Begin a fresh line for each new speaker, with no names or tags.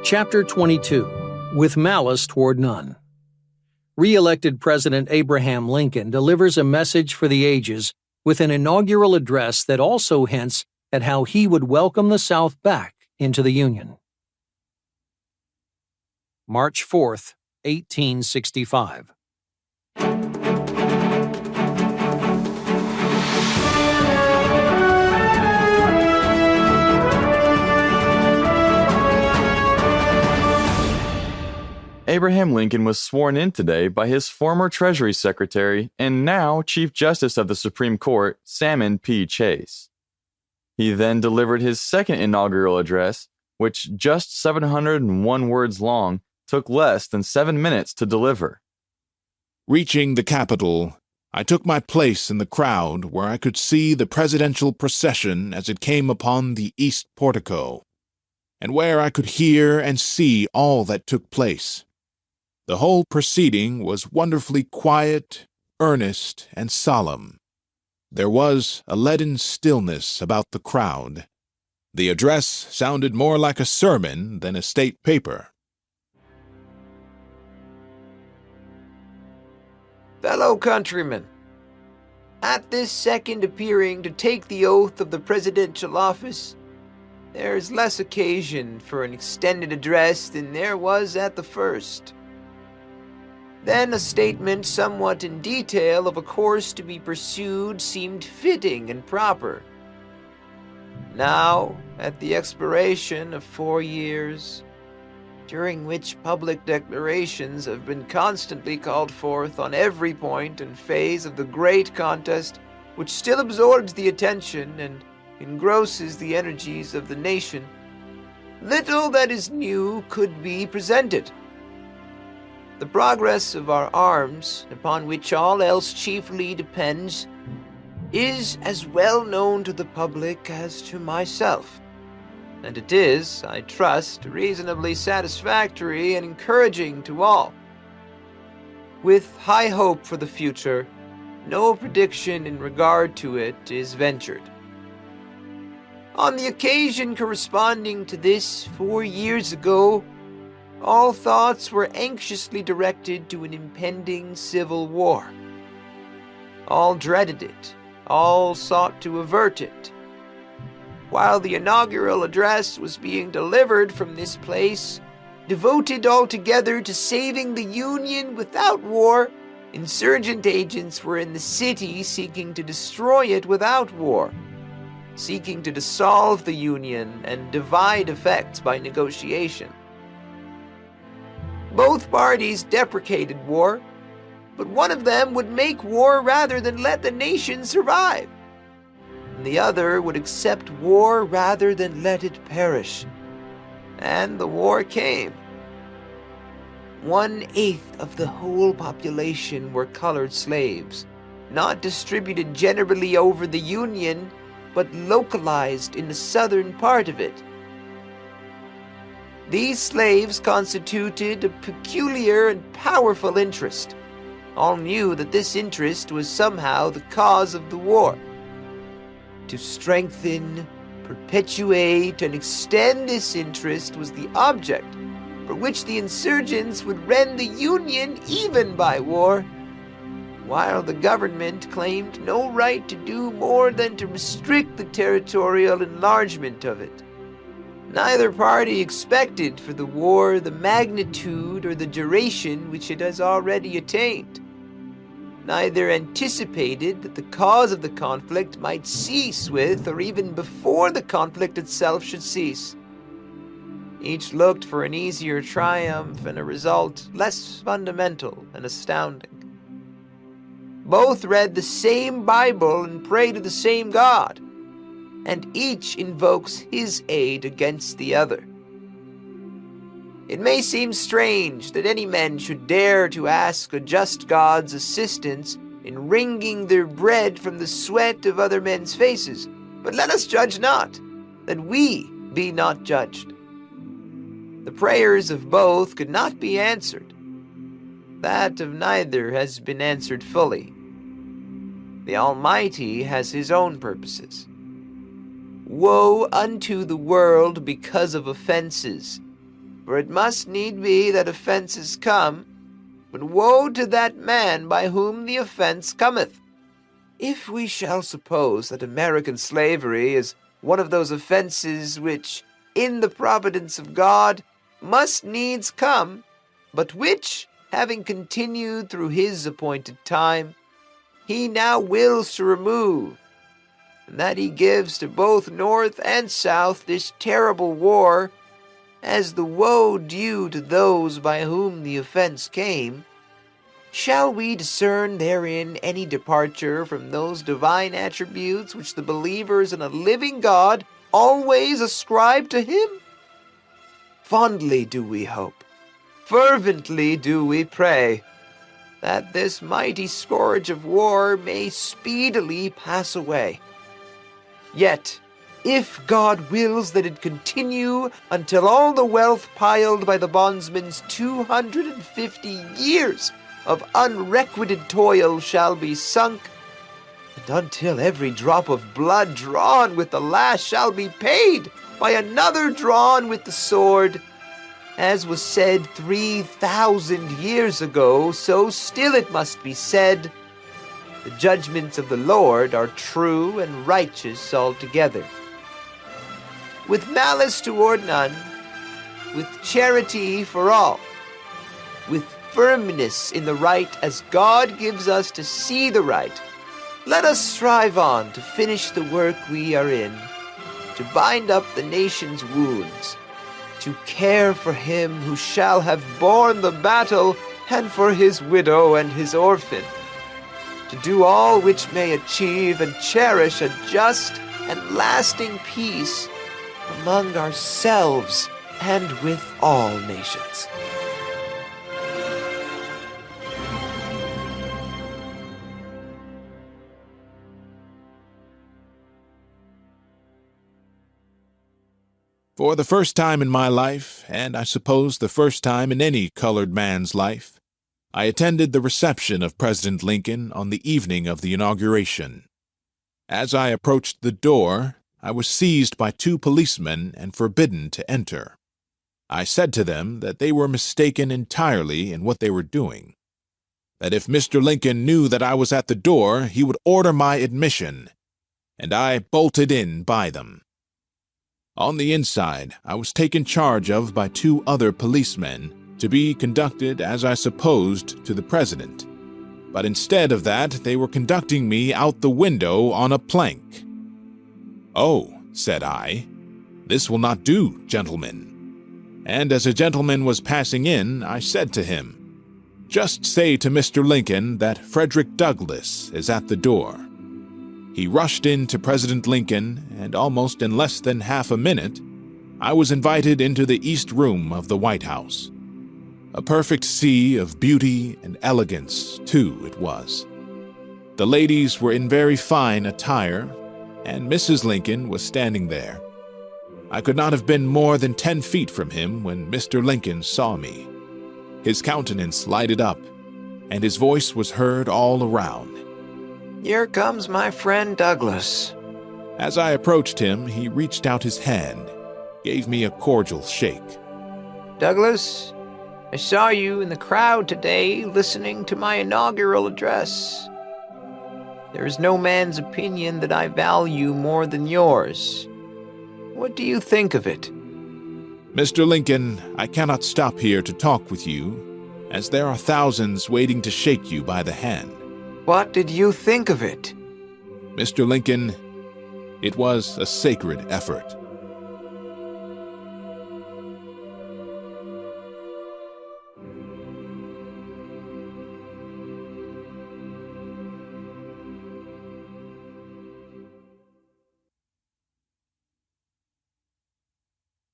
Chapter 22. With Malice Toward None. Re-elected President Abraham Lincoln delivers a message for the ages with an inaugural address that also hints at how he would welcome the South back into the Union. March 4th, 1865.
Abraham Lincoln was sworn in today by his former Treasury Secretary and now Chief Justice of the Supreme Court, Salmon P. Chase. He then delivered his second inaugural address, which, just 701 words long, took less than 7 minutes to deliver.
Reaching the Capitol, I took my place in the crowd where I could see the presidential procession as it came upon the east portico, and where I could hear and see all that took place. The whole proceeding was wonderfully quiet, earnest, and solemn. There was a leaden stillness about the crowd. The address sounded more like a sermon than a state paper.
Fellow countrymen, at this second appearing to take the oath of the presidential office, there is less occasion for an extended address than there was at the first. Then a statement somewhat in detail of a course to be pursued seemed fitting and proper. Now, at the expiration of 4 years, during which public declarations have been constantly called forth on every point and phase of the great contest which still absorbs the attention and engrosses the energies of the nation, little that is new could be presented. The progress of our arms, upon which all else chiefly depends, is as well known to the public as to myself, and it is, I trust, reasonably satisfactory and encouraging to all. With high hope for the future, no prediction in regard to it is ventured. On the occasion corresponding to this 4 years ago, all thoughts were anxiously directed to an impending civil war. All dreaded it, all sought to avert it. While the inaugural address was being delivered from this place, devoted altogether to saving the Union without war, insurgent agents were in the city seeking to destroy it without war, seeking to dissolve the Union and divide effects by negotiation. Both parties deprecated war, but one of them would make war rather than let the nation survive, and the other would accept war rather than let it perish. And the war came. 1/8 of the whole population were colored slaves, not distributed generally over the Union, but localized in the southern part of it. These slaves constituted a peculiar and powerful interest. All knew that this interest was somehow the cause of the war. To strengthen, perpetuate, and extend this interest was the object for which the insurgents would rend the Union even by war, while the government claimed no right to do more than to restrict the territorial enlargement of it. Neither party expected for the war the magnitude or the duration which it has already attained. Neither anticipated that the cause of the conflict might cease with, or even before the conflict itself should cease. Each looked for an easier triumph and a result less fundamental and astounding. Both read the same Bible and prayed to the same God, and each invokes his aid against the other. It may seem strange that any men should dare to ask a just God's assistance in wringing their bread from the sweat of other men's faces, but let us judge not, that we be not judged. The prayers of both could not be answered. That of neither has been answered fully. The Almighty has his own purposes. Woe unto the world because of offenses, For it must need be that offenses come, but woe to that man by whom the offense cometh. If we shall suppose that American slavery is one of those offenses which, in the providence of God, must needs come, but which, having continued through his appointed time, he now wills to remove, and that he gives to both North and South this terrible war, as the woe due to those by whom the offense came, shall we discern therein any departure from those divine attributes which the believers in a living God always ascribe to him? Fondly do we hope, fervently do we pray, that this mighty scourge of war may speedily pass away. Yet, if God wills that it continue until all the wealth piled by the bondsman's 250 years of unrequited toil shall be sunk, and until every drop of blood drawn with the lash shall be paid by another drawn with the sword, as was said 3,000 years ago, so still it must be said, the judgments of the Lord are true and righteous altogether. With malice toward none, with charity for all, with firmness in the right as God gives us to see the right, let us strive on to finish the work we are in, to bind up the nation's wounds, to care for him who shall have borne the battle and for his widow and his orphan, to do all which may achieve and cherish a just and lasting peace among ourselves and with all nations.
For the first time in my life, and I suppose the first time in any colored man's life, I attended the reception of President Lincoln on the evening of the inauguration. As I approached the door, I was seized by 2 policemen and forbidden to enter. I said to them that they were mistaken entirely in what they were doing, that if Mr. Lincoln knew that I was at the door, he would order my admission, and I bolted in by them. On the inside, I was taken charge of by 2 other policemen to be conducted, as I supposed, to the president. But instead of that, they were conducting me out the window on a plank. "Oh," said I, "this will not do, gentlemen." And as a gentleman was passing in, I said to him, "Just say to Mr. Lincoln that Frederick Douglass is at the door." He rushed in to President Lincoln, and almost in less than half a minute, I was invited into the East Room of the White House. A perfect sea of beauty and elegance, too, it was. The ladies were in very fine attire, and Mrs. Lincoln was standing there. I could not have been more than 10 feet from him when Mr. Lincoln saw me. His countenance lighted up, and his voice was heard all around.
"Here comes my friend Douglas."
As I approached him, he reached out his hand, gave me a cordial shake.
"Douglas, I saw you in the crowd today listening to my inaugural address. There is no man's opinion that I value more than yours. What do you think of it?"
"Mr. Lincoln, I cannot stop here to talk with you, as there are thousands waiting to shake you by the hand."
"What did you think of it?"
"Mr. Lincoln, it was a sacred effort."